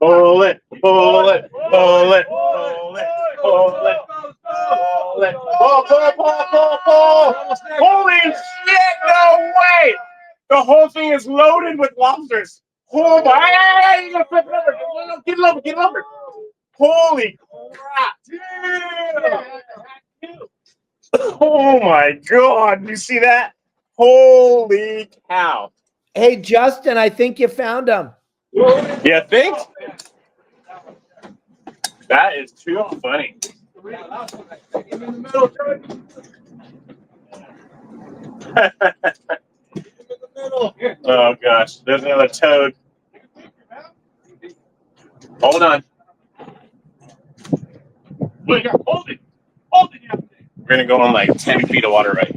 Pull it, pull it, pull it, pull it, pull it, pull it, pull. Holy shit, no way! The whole thing is loaded with lobsters. Oh my, you gotta flip it over. Get it over, get it over. Holy crap. Oh my God, you see that? Holy cow. Hey, Justin, I think you found them. You think? That is too funny. Oh gosh, there's another toad. Hold on. Hold it. Hold it. We're gonna go on like 10 feet of water right